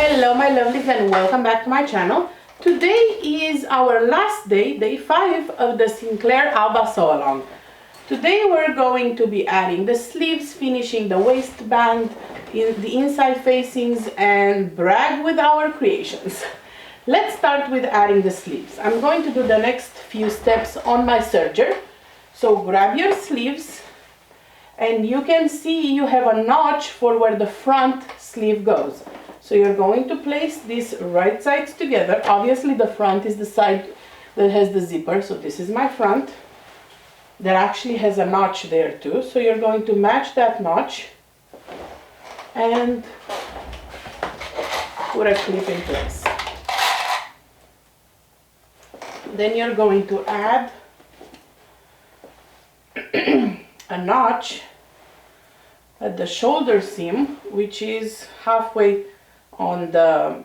Hello my lovelies and welcome back to my channel. Today is our last day, day 5 of the Sinclair Alba sew along. Today we're going to be adding the sleeves, finishing the waistband, the inside facings and brag with our creations. Let's start with adding the sleeves. I'm going to do the next few steps on my serger. So grab your sleeves and you can see you have a notch for where the front sleeve goes. So you're going to place these right sides together. Obviously the front is the side that has the zipper, so this is my front. That actually has a notch there too. So you're going to match that notch and put a clip in place. Then you're going to add a notch at the shoulder seam, which is halfway on the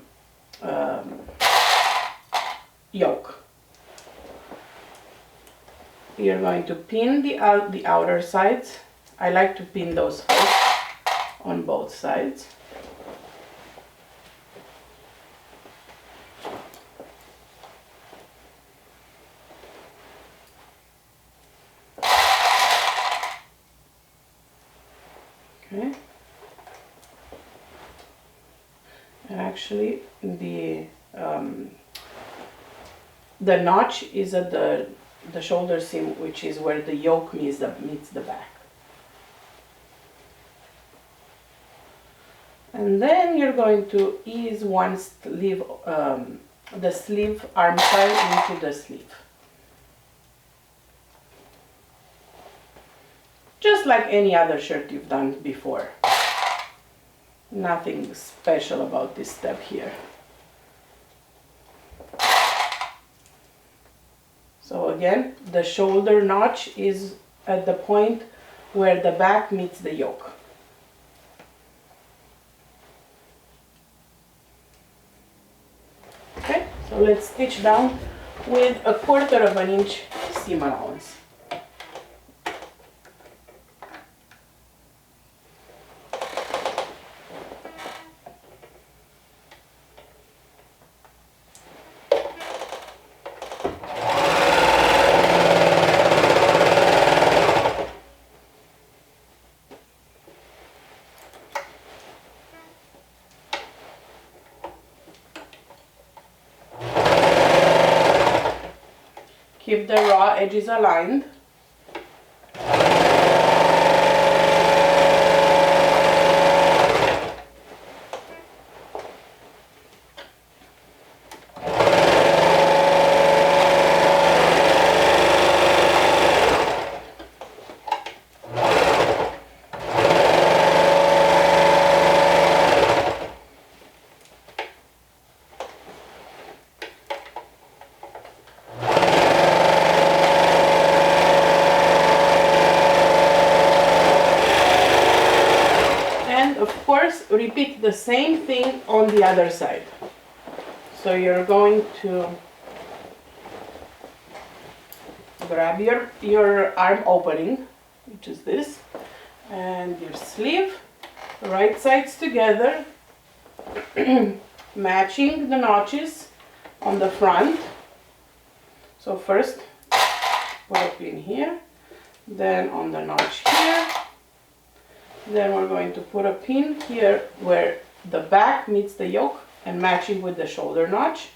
yoke. You're going to pin the outer sides. I like to pin those first on both sides. Okay. And actually the notch is at the shoulder seam, which is where the yoke meets the back. And then you're going to ease one sleeve, the sleeve arm side into the sleeve. Just like any other shirt you've done before. Nothing special about this step here. So again, the shoulder notch is at the point where the back meets the yoke. Okay, so let's stitch down with 1/4 inch seam allowance. Keep the raw edges aligned. Repeat the same thing on the other side. So you're going to grab your arm opening, which is this, and your sleeve, right sides together, matching the notches on the front. So first put a pin here, then on the notch here. Then we're going to put a pin here where the back meets the yoke and matching with the shoulder notch.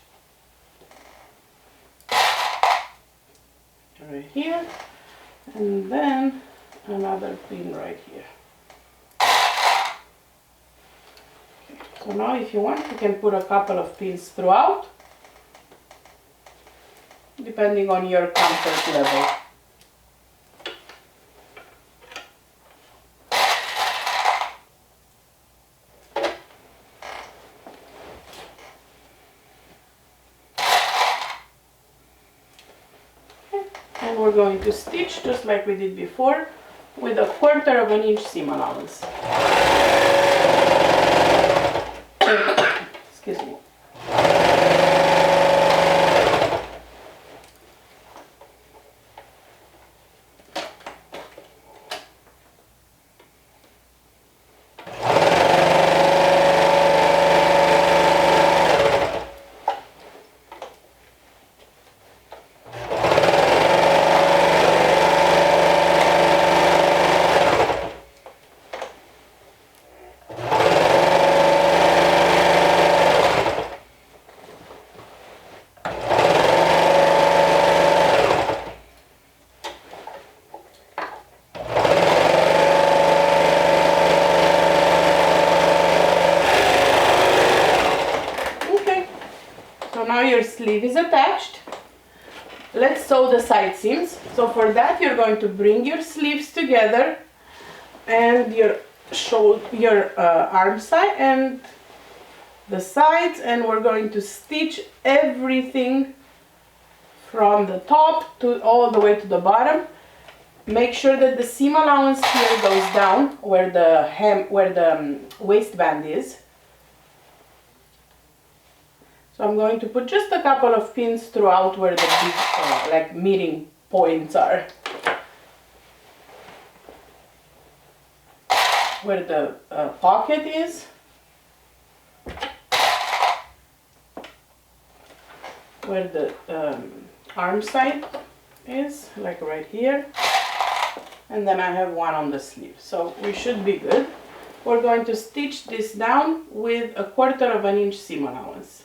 Right here. And then another pin right here. Okay. So now if you want, you can put a couple of pins throughout, depending on your comfort level. And we're going to stitch just like we did before with 1/4 inch seam allowance. Excuse me. now your sleeve is attached. Let's sew the side seams. So for that you're going to bring your sleeves together and your arm side and the sides, and we're going to stitch everything from the top to all the way to the bottom. Make sure that the seam allowance here goes down where the waistband is. So I'm going to put just a couple of pins throughout where the big like meeting points are. Where the pocket is. Where the arm side is, like right here. And then I have one on the sleeve. So we should be good. We're going to stitch this down with 1/4 inch seam allowance.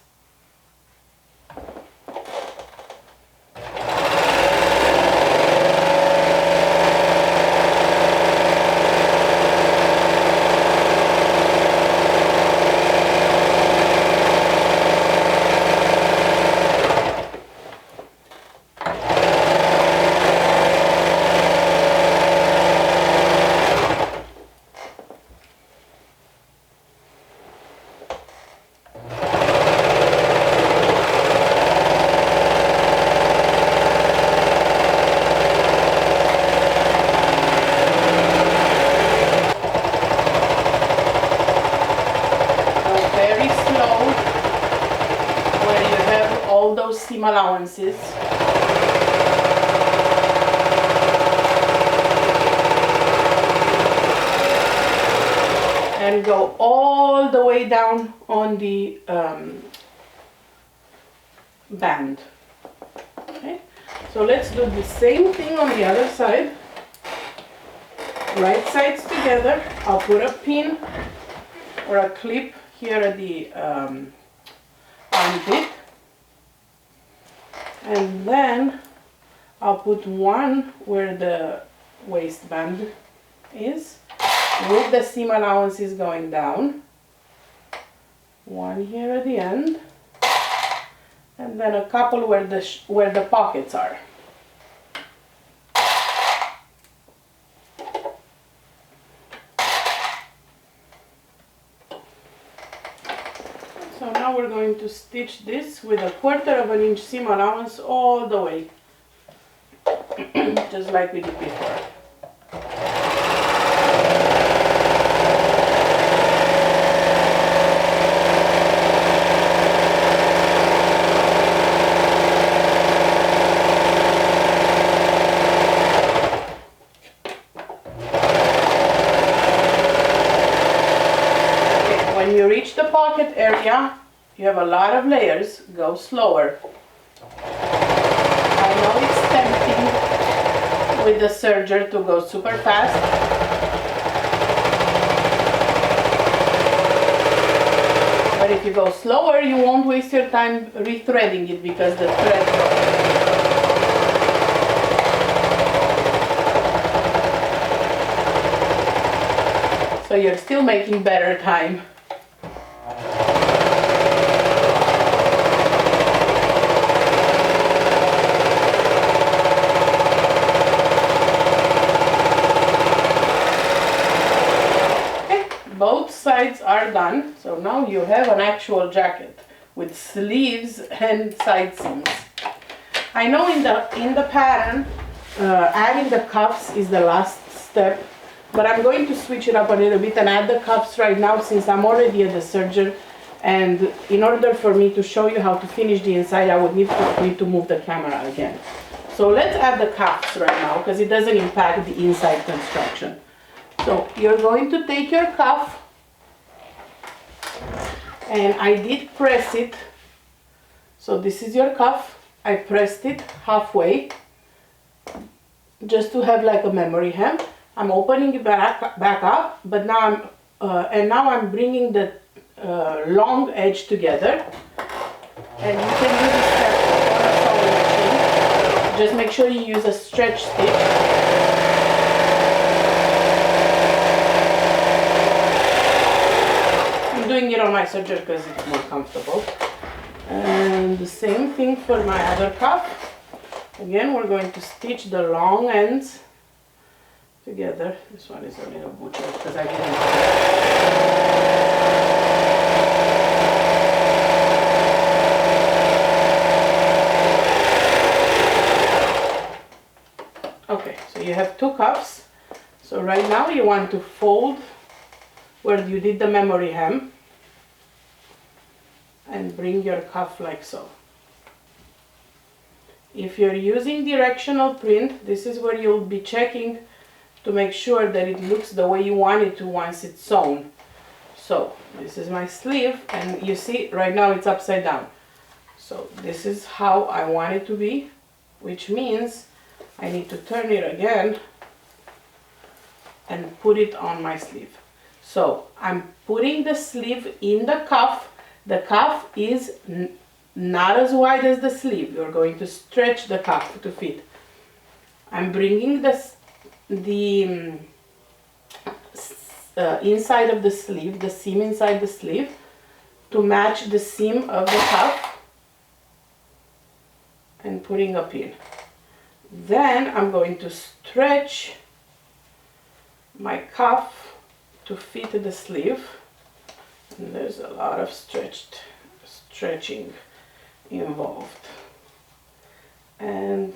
Seam allowances. And go all the way down on the band. Okay, so let's do the same thing on the other side. Right sides together. I'll put a pin or a clip here at the armpit. And then I'll put one where the waistband is, with the seam allowances going down. One here at the end, and then a couple where the pockets are. So now we're going to stitch this with 1/4 inch seam allowance all the way, just like we did before. When you reach the pocket area, you have a lot of layers, go slower. I know it's tempting with the serger to go super fast. But if you go slower, you won't waste your time rethreading it because the thread so you're still making better time. Both sides are done, so now you have an actual jacket with sleeves and side seams. I know in the pattern adding the cuffs is the last step, but I'm going to switch it up a little bit and add the cuffs right now since I'm already at the serger, and in order for me to show you how to finish the inside I would need to move the camera again. So let's add the cuffs right now because it doesn't impact the inside construction. So you're going to take your cuff, and I did press it. So this is your cuff. I pressed it halfway just to have like a memory hem. I'm opening it back up, but now I'm bringing the long edge together, and you can do this step on a sewing machine. Just make sure you use a stretch stitch. Doing it on my serger because it's more comfortable. And the same thing for my other cuff. Again, we're going to stitch the long ends together. This one is a little butchered because I didn't. Okay, so you have two cuffs. So right now you want to fold where you did the memory hem and bring your cuff like so. If you're using directional print, this is where you'll be checking to make sure that it looks the way you want it to once it's sewn. So this is my sleeve, and you see right now it's upside down. So this is how I want it to be, which means I need to turn it again and put it on my sleeve. So I'm putting the sleeve in the cuff. The cuff is not as wide as the sleeve. You're going to stretch the cuff to fit. I'm bringing the inside of the sleeve, the seam inside the sleeve, to match the seam of the cuff and putting a pin. Then I'm going to stretch my cuff to fit the sleeve. And there's a lot of stretching involved. And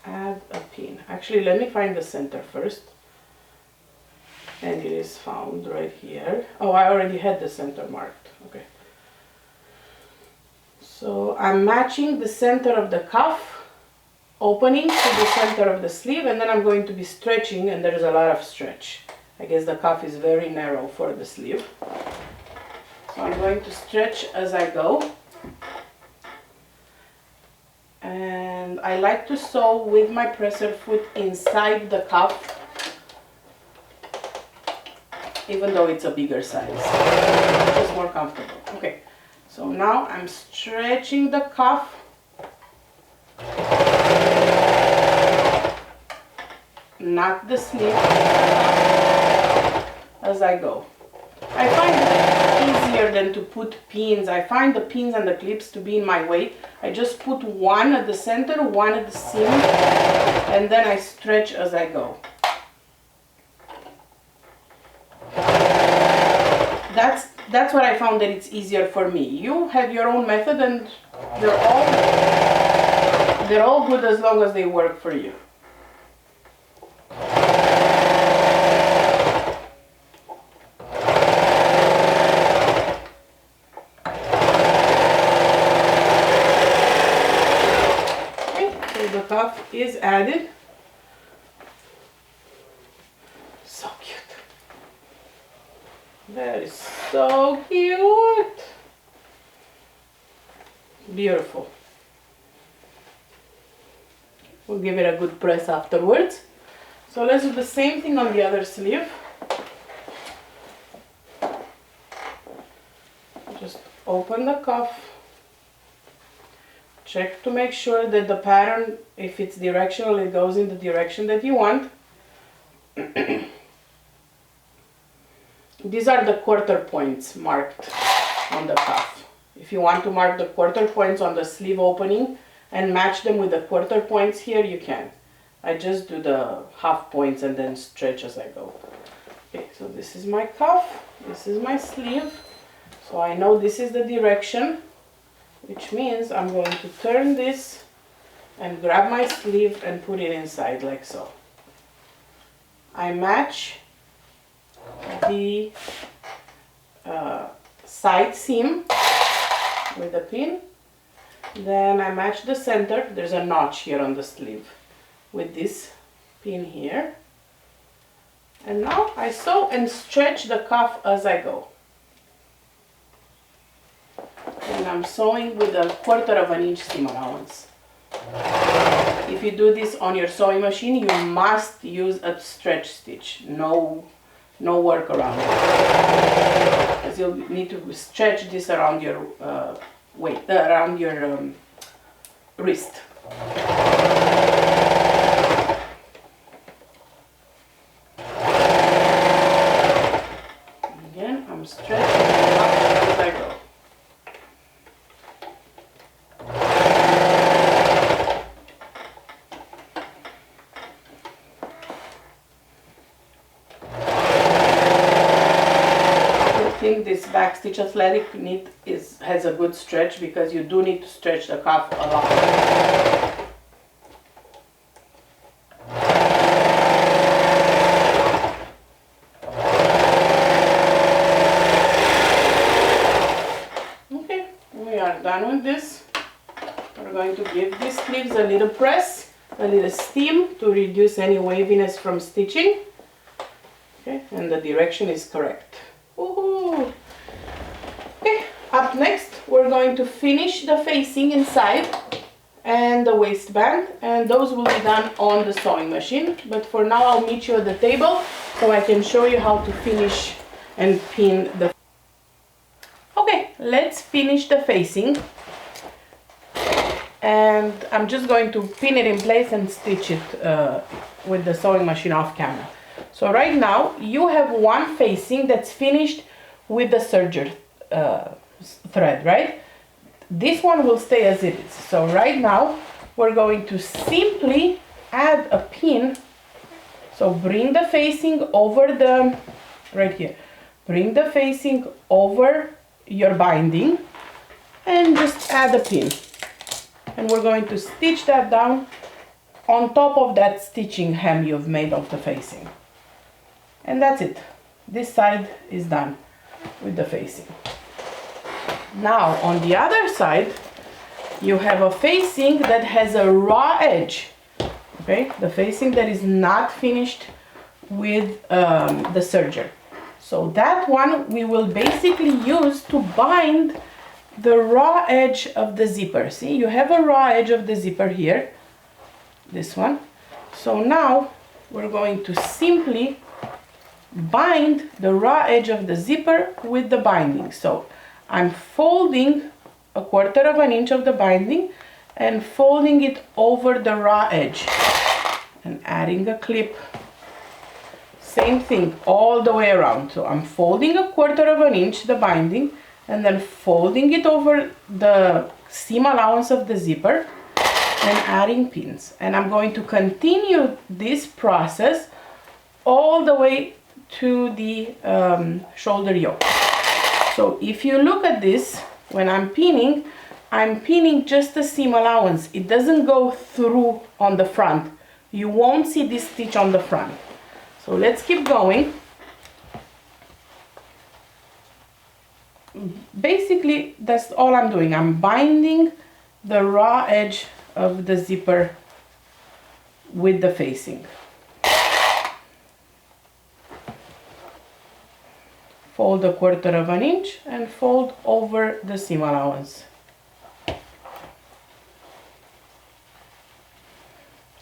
add a pin. Actually, let me find the center first. And it is found right here. Oh, I already had the center marked. Okay. So I'm matching the center of the cuff opening to the center of the sleeve, and then I'm going to be stretching, and there's a lot of stretch. I guess the cuff is very narrow for the sleeve. So I'm going to stretch as I go. And I like to sew with my presser foot inside the cuff, even though it's a bigger size. It's just more comfortable. Okay, so now I'm stretching the cuff. Not the sleeve, as I go. I find it easier than to put pins. I find the pins and the clips to be in my way. I just put one at the center, one at the seam, and then I stretch as I go. That's what I found that it's easier for me. You have your own method, and they're all good as long as they work for you. Cuff is added. So cute. That is so cute. Beautiful. We'll give it a good press afterwards. So let's do the same thing on the other sleeve. Just open the cuff. Check to make sure that the pattern, if it's directional, it goes in the direction that you want. These are the quarter points marked on the cuff. If you want to mark the quarter points on the sleeve opening and match them with the quarter points here, you can. I just do the half points and then stretch as I go. Okay, so this is my cuff, this is my sleeve. So I know this is the direction, which means I'm going to turn this and grab my sleeve and put it inside like so. I match the side seam with a pin. Then I match the center. There's a notch here on the sleeve with this pin here. And now I sew and stretch the cuff as I go. And I'm sewing with 1/4 inch seam allowance. If you do this on your sewing machine, you must use a stretch stitch. No work around it. Because you'll need to stretch this around your around your wrist. Again, I'm stretching as I go. Stitch Athletic knit has a good stretch, because you do need to stretch the cuff a lot. Okay, we are done with this. We're going to give these sleeves a little press, a little steam to reduce any waviness from stitching. Okay, and the direction is correct. Woohoo! Okay, up next we're going to finish the facing inside and the waistband, and those will be done on the sewing machine. But for now I'll meet you at the table so I can show you how to finish and pin the... Okay, let's finish the facing. And I'm just going to pin it in place and stitch it with the sewing machine off camera. So right now you have one facing that's finished with the serger thread, right? This one will stay as it is. So right now we're going to simply add a pin. So bring the facing over the, right here, bring the facing over your binding and just add a pin. And we're going to stitch that down on top of that stitching hem you've made of the facing. And that's it. This side is done with the facing. Now on the other side you have a facing that has a raw edge. Okay, the facing that is not finished with the serger. So that one we will basically use to bind the raw edge of the zipper. See, you have a raw edge of the zipper here, this one. So now we're going to simply bind the raw edge of the zipper with the binding. So I'm folding 1/4 inch of the binding and folding it over the raw edge and adding a clip. Same thing all the way around. So I'm folding 1/4 inch the binding and then folding it over the seam allowance of the zipper and adding pins. And I'm going to continue this process all the way to the shoulder yoke. So if you look at this, when I'm pinning just the seam allowance. It doesn't go through on the front. You won't see this stitch on the front. So let's keep going. Basically, that's all I'm doing. I'm binding the raw edge of the zipper with the facing. Fold 1/4 inch and fold over the seam allowance.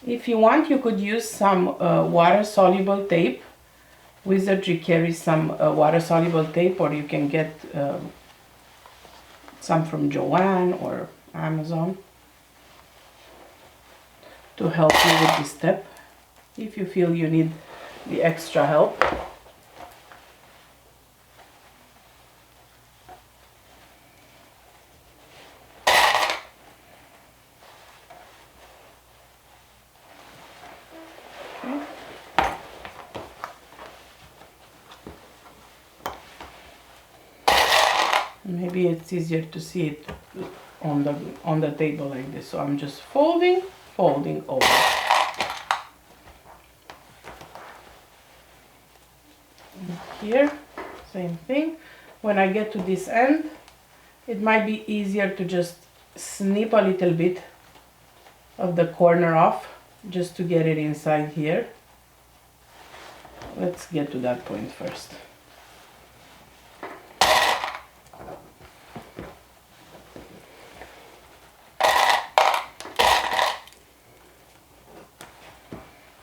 If you want, you could use some water-soluble tape. Wizardry carries some water-soluble tape, or you can get some from Joann or Amazon to help you with this step if you feel you need the extra help. Maybe it's easier to see it on the table like this. So I'm just folding over. And here, same thing. When I get to this end, it might be easier to just snip a little bit of the corner off just to get it inside here. Let's get to that point first.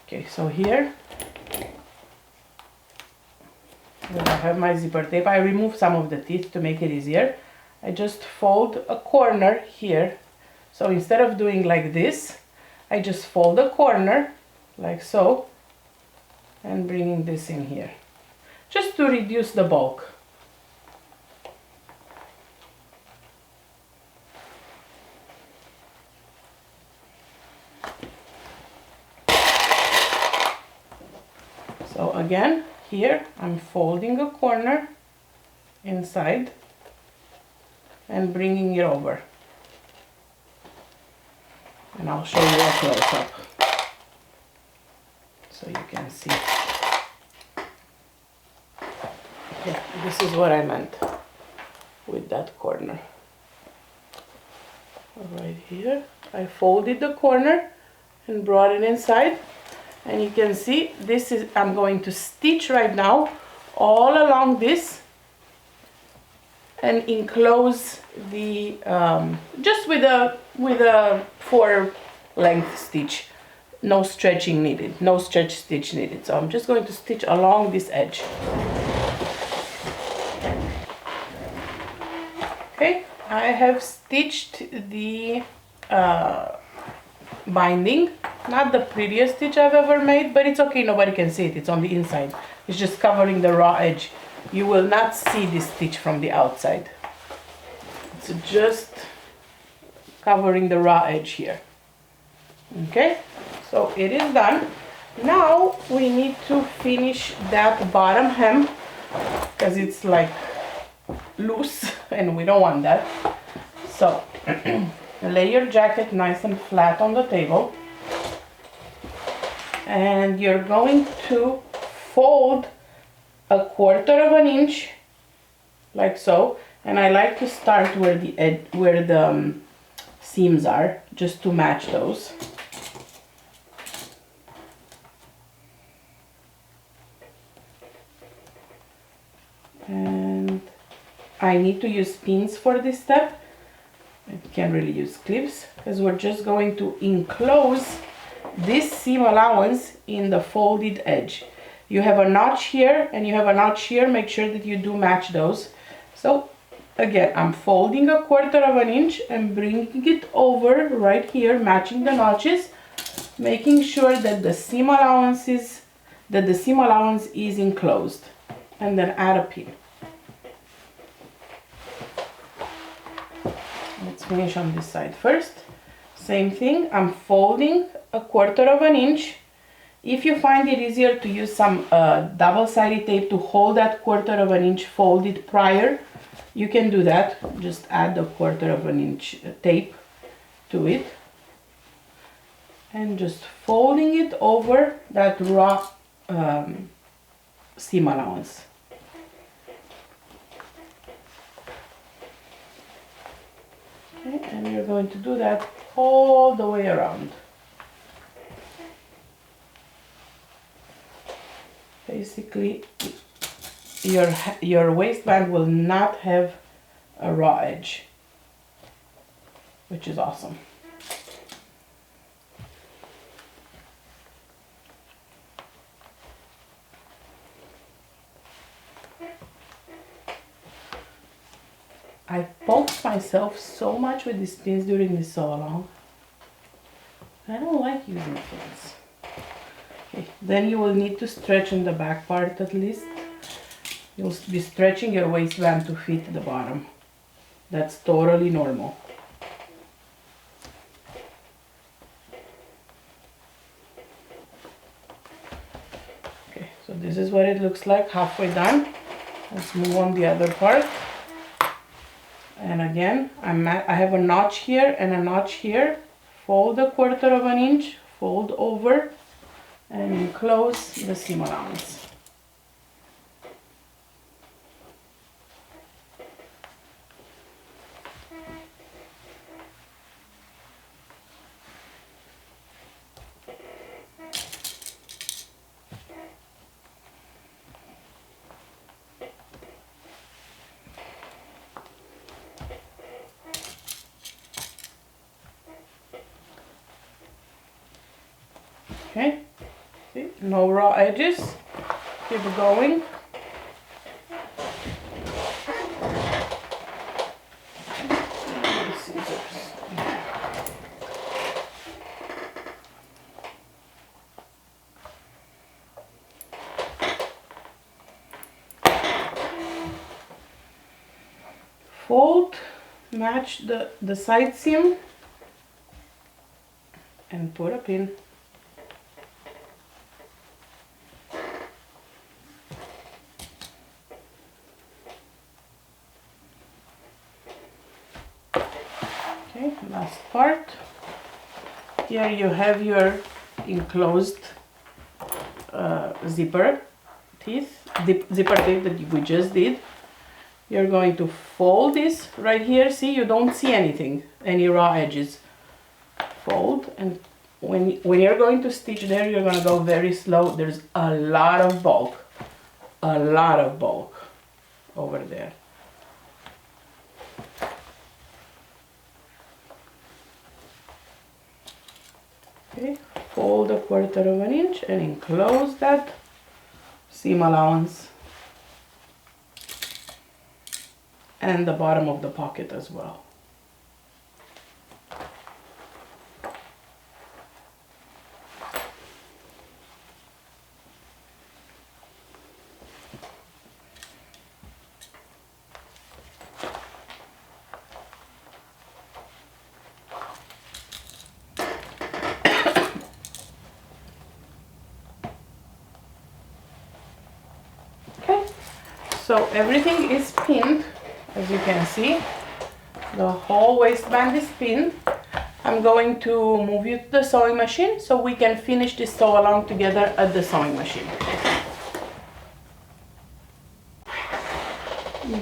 Okay, so here, when I have my zipper tape, I remove some of the teeth to make it easier. I just fold a corner here. So instead of doing like this, I just fold a corner like so and bringing this in here, just to reduce the bulk. So again, here I'm folding a corner inside and bringing it over. And I'll show you a close-up so you can see. Yeah, this is what I meant with that corner. Right here, I folded the corner and brought it inside, and you can see this is, I'm going to stitch right now all along this and enclose the just with a 4 length stitch. No stretching needed, no stretch stitch needed. So I'm just going to stitch along this edge. Okay, I have stitched the binding. Not the prettiest stitch I've ever made, but it's okay, nobody can see it, it's on the inside. It's just covering the raw edge. You will not see this stitch from the outside. It's just covering the raw edge here. Okay, so it is done. Now we need to finish that bottom hem because it's like loose and we don't want that. So lay your jacket nice and flat on the table, and you're going to fold a 1/4 of an inch like so, and I like to start where the seams are, just to match those. And I need to use pins for this step. I can't really use clips because we're just going to enclose this seam allowance in the folded edge. You have a notch here and you have a notch here. Make sure that you do match those. So again, I'm folding a 1/4 of an inch and bringing it over right here, matching the notches, making sure that the seam allowance is enclosed, and then add a pin. Let's finish on this side first. Same thing, I'm folding a 1/4 of an inch. If you find it easier to use some double-sided tape to hold that 1/4 of an inch folded prior, you can do that. Just add the 1/4 of an inch tape to it and just folding it over that raw seam allowance. Okay, and you're going to do that all the way around. Basically, your waistband will not have a raw edge, which is awesome. I poked myself so much with these pins during this sew along. I don't like using pins. Okay, then you will need to stretch in the back part at least. You'll be stretching your waistband to fit the bottom. That's totally normal. Okay, so this is what it looks like halfway done. Let's move on the other part. And again, I have a notch here and a notch here. Fold a 1/4 of an inch, fold over, and enclose the seam allowance. Okay, see, no raw edges. Keep going. Fold, match the side seam, and put a pin. Okay, last part. Here you have your enclosed zipper teeth that we just did. You're going to fold this right here. See, you don't see anything, any raw edges. Fold, and when you're going to stitch there, you're going to go very slow. There's a lot of bulk over there. Okay, fold 1/4 inch and enclose that seam allowance and the bottom of the pocket as well. So everything is pinned, as you can see. The whole waistband is pinned. I'm going to move you to the sewing machine so we can finish this sew along together at the sewing machine.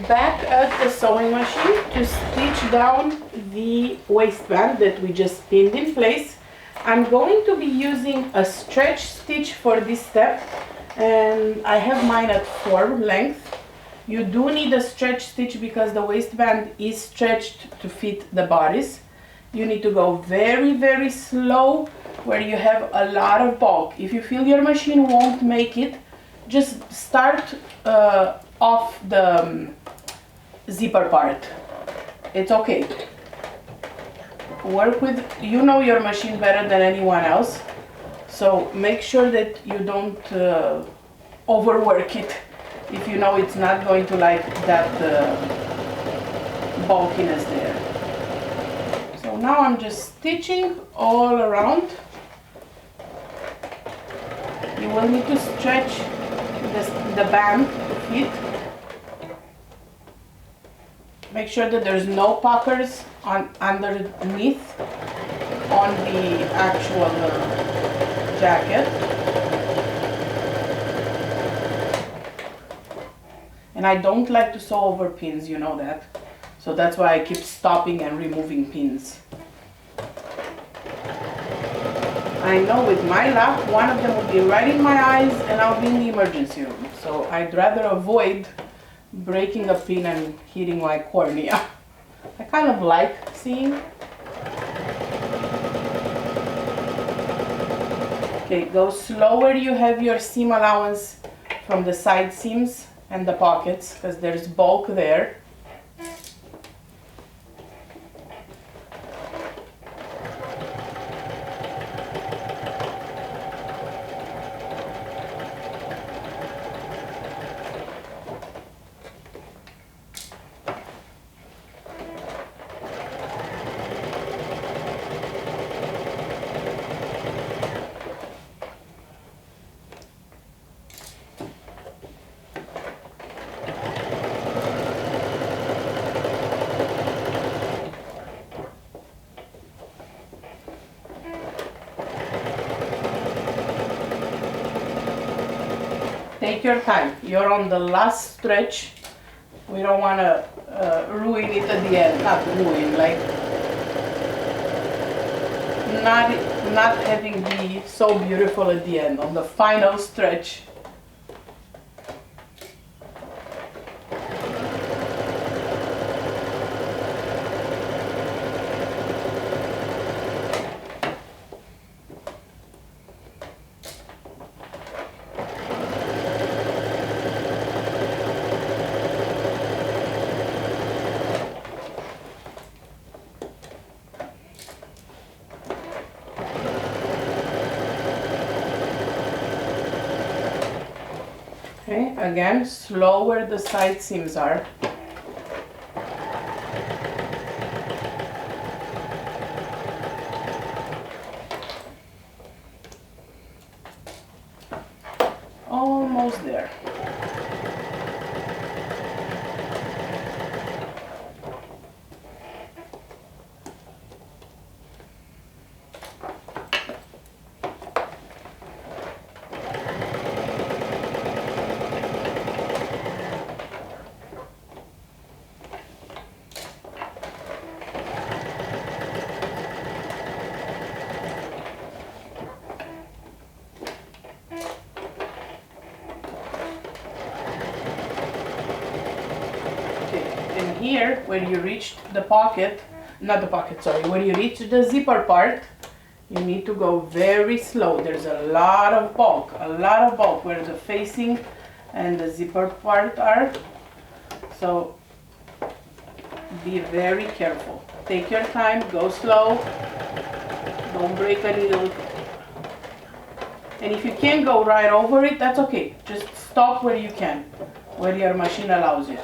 Back at the sewing machine to stitch down the waistband that we just pinned in place. I'm going to be using a stretch stitch for this step, and I have mine at 4 length. You do need a stretch stitch because the waistband is stretched to fit the bodice. You need to go very, very slow where you have a lot of bulk. If you feel your machine won't make it, just start off the zipper part. It's okay. Work with, you know your machine better than anyone else, so make sure that you don't overwork it if you know it's not going to like that bulkiness there. So now I'm just stitching all around. You will need to stretch the band to fit. Make sure that there's no puckers underneath on the actual jacket. And I don't like to sew over pins, you know that. So that's why I keep stopping and removing pins. I know with my luck, one of them will be right in my eyes and I'll be in the emergency room. So I'd rather avoid breaking a pin and hitting my cornea. I kind of like seeing. Okay, go slower. You have your seam allowance from the side seams and the pockets because there's bulk there. Take your time. You're on the last stretch. We don't want to ruin it at the end. Not ruin, like not having be so beautiful at the end on the final stretch. Okay, again, slower the side seams are. Almost there. here, where you reach the pocket, not the pocket, sorry, where you reach the zipper part, you need to go very slow. There's a lot of bulk where the facing and the zipper part are. So be very careful. Take your time, go slow, don't break a needle. And if you can't go right over it, that's okay. Just stop where you can, where your machine allows you.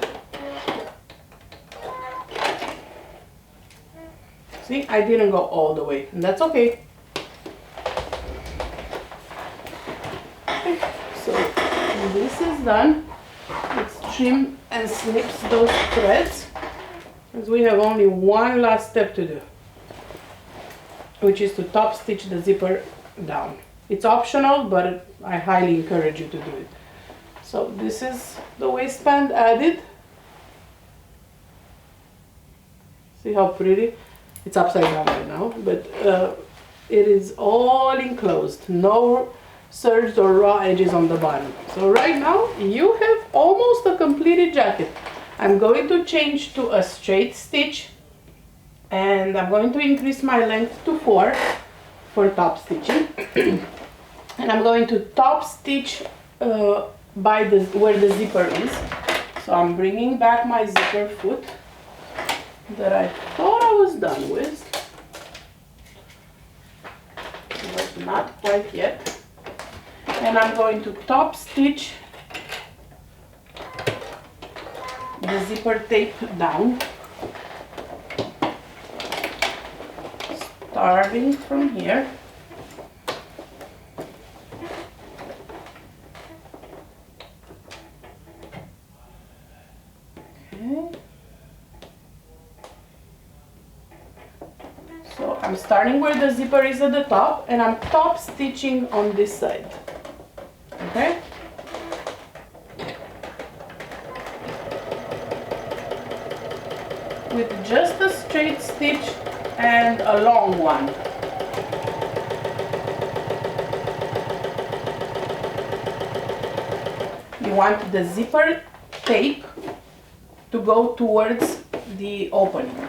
See, I didn't go all the way, and that's okay. Okay, so when this is done, let's trim and snips those threads, because we have only one last step to do, which is to top stitch the zipper down. It's optional, but I highly encourage you to do it. So this is the waistband added. See how pretty? It's upside down right now, but it is all enclosed. No serged or raw edges on the bottom. So right now you have almost a completed jacket. I'm going to change to a straight stitch, and I'm going to increase my length to 4 for top stitching. And I'm going to top stitch by where the zipper is. So I'm bringing back my zipper foot that I thought I was done with, but not quite yet. And I'm going to top stitch the zipper tape down, starting from here. Okay. So I'm starting where the zipper is at the top, and I'm top stitching on this side. Okay? With just a straight stitch and a long one. You want the zipper tape to go towards the opening.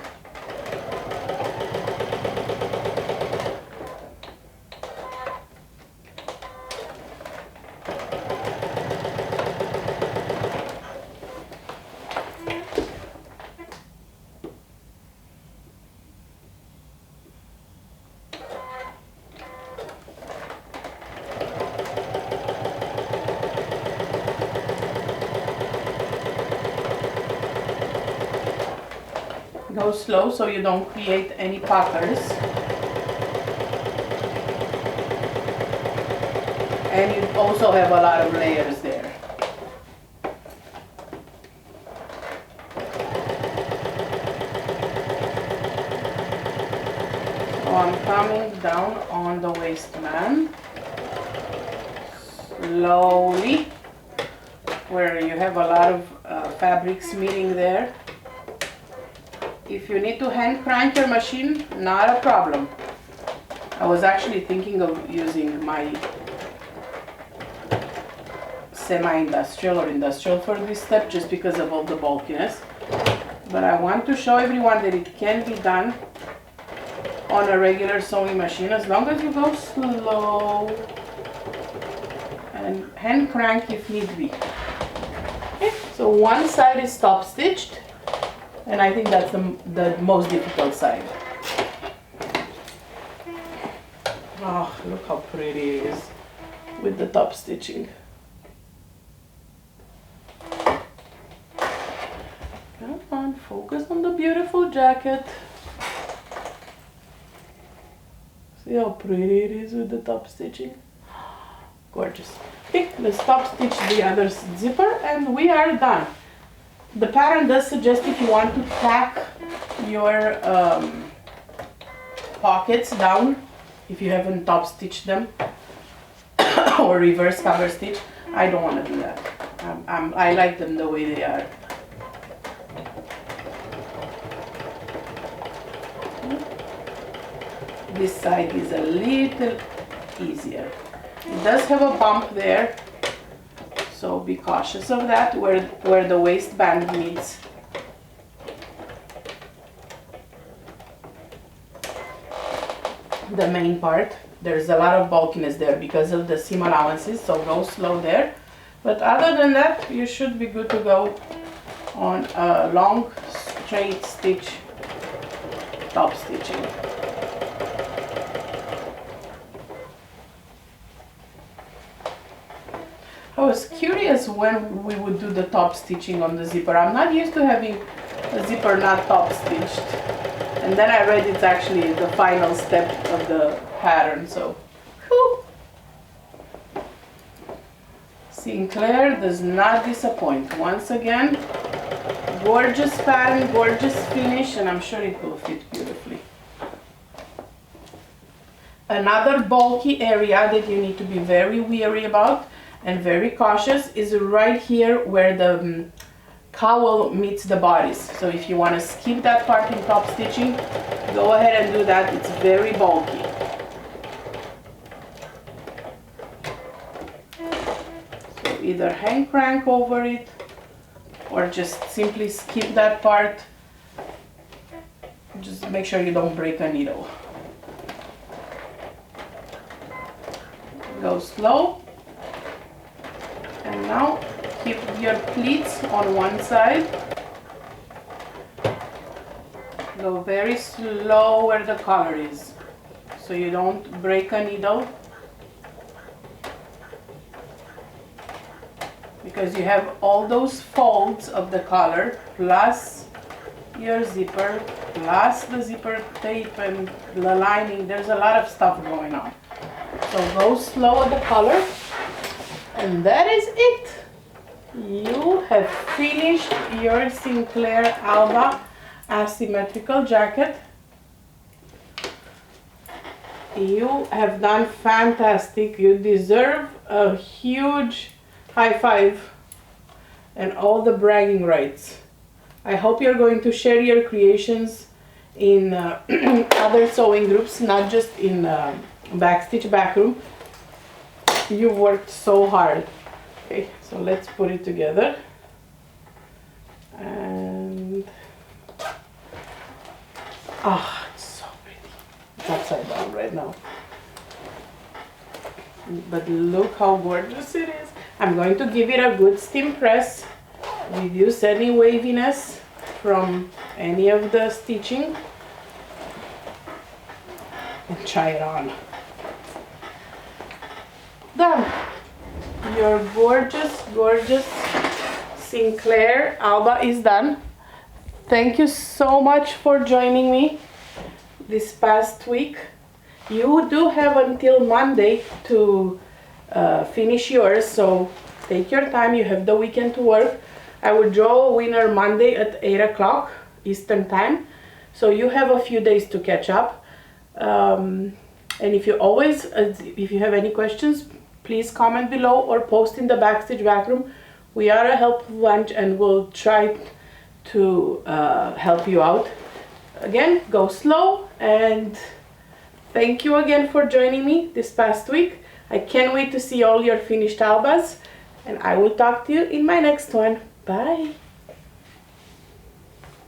Go slow so you don't create any puckers. And you also have a lot of layers there. So I'm coming down on the waistband slowly, where you have a lot of fabrics meeting there. If you need to hand crank your machine, not a problem. I was actually thinking of using my semi-industrial or industrial for this step, just because of all the bulkiness. But I want to show everyone that it can be done on a regular sewing machine, as long as you go slow and hand crank if need be. Okay, so one side is top stitched, and I think that's the most difficult side. Oh, look how pretty it is with the top stitching. Come on, focus on the beautiful jacket. See how pretty it is with the top stitching? Gorgeous. Okay, let's top stitch the other zipper and we are done. The pattern does suggest, if you want to tack your pockets down, if you haven't top stitched them, or reverse cover stitch. I don't want to do that. I like them the way they are. This side is a little easier. It does have a bump there, so be cautious of that, where the waistband meets the main part. There's a lot of bulkiness there because of the seam allowances, so go slow there. But other than that, you should be good to go on a long straight stitch top stitching. I was curious when we would do the top stitching on the zipper. I'm not used to having a zipper not top stitched. And then I read it's actually the final step of the pattern, so whew. Sinclair does not disappoint. Once again, gorgeous pattern, gorgeous finish, and I'm sure it will fit beautifully. Another bulky area that you need to be very wary about and very cautious is right here where the cowl meets the bodice. So if you want to skip that part in top stitching, go ahead and do that. It's very bulky. So either hang crank over it or just simply skip that part. Just make sure you don't break a needle. Go slow. And now keep your pleats on one side. Go very slow where the collar is, so you don't break a needle. Because you have all those folds of the collar, plus your zipper, plus the zipper tape and the lining. There's a lot of stuff going on. So go slow at the collar. And that is it. You have finished your Sinclair Alba asymmetrical jacket. You have done fantastic. You deserve a huge high five and all the bragging rights. I hope you're going to share your creations in other sewing groups, not just in Backstitch Backroom. You've worked so hard. Okay, so let's put it together. And it's so pretty. It's upside down right now. But look how gorgeous it is. I'm going to give it a good steam press. Reduce any waviness from any of the stitching. And try it on. Done. Your gorgeous, gorgeous Sinclair Alba is done. Thank you so much for joining me this past week. You do have until Monday to finish yours, so take your time. You have the weekend to work. I will draw a winner Monday at 8 o'clock Eastern time, so you have a few days to catch up. And if you have any questions, please comment below or post in the Backstitch Backroom. We are a helpful bunch and we'll try to help you out. Again, go slow, and thank you again for joining me this past week. I can't wait to see all your finished Albas, and I will talk to you in my next one. Bye!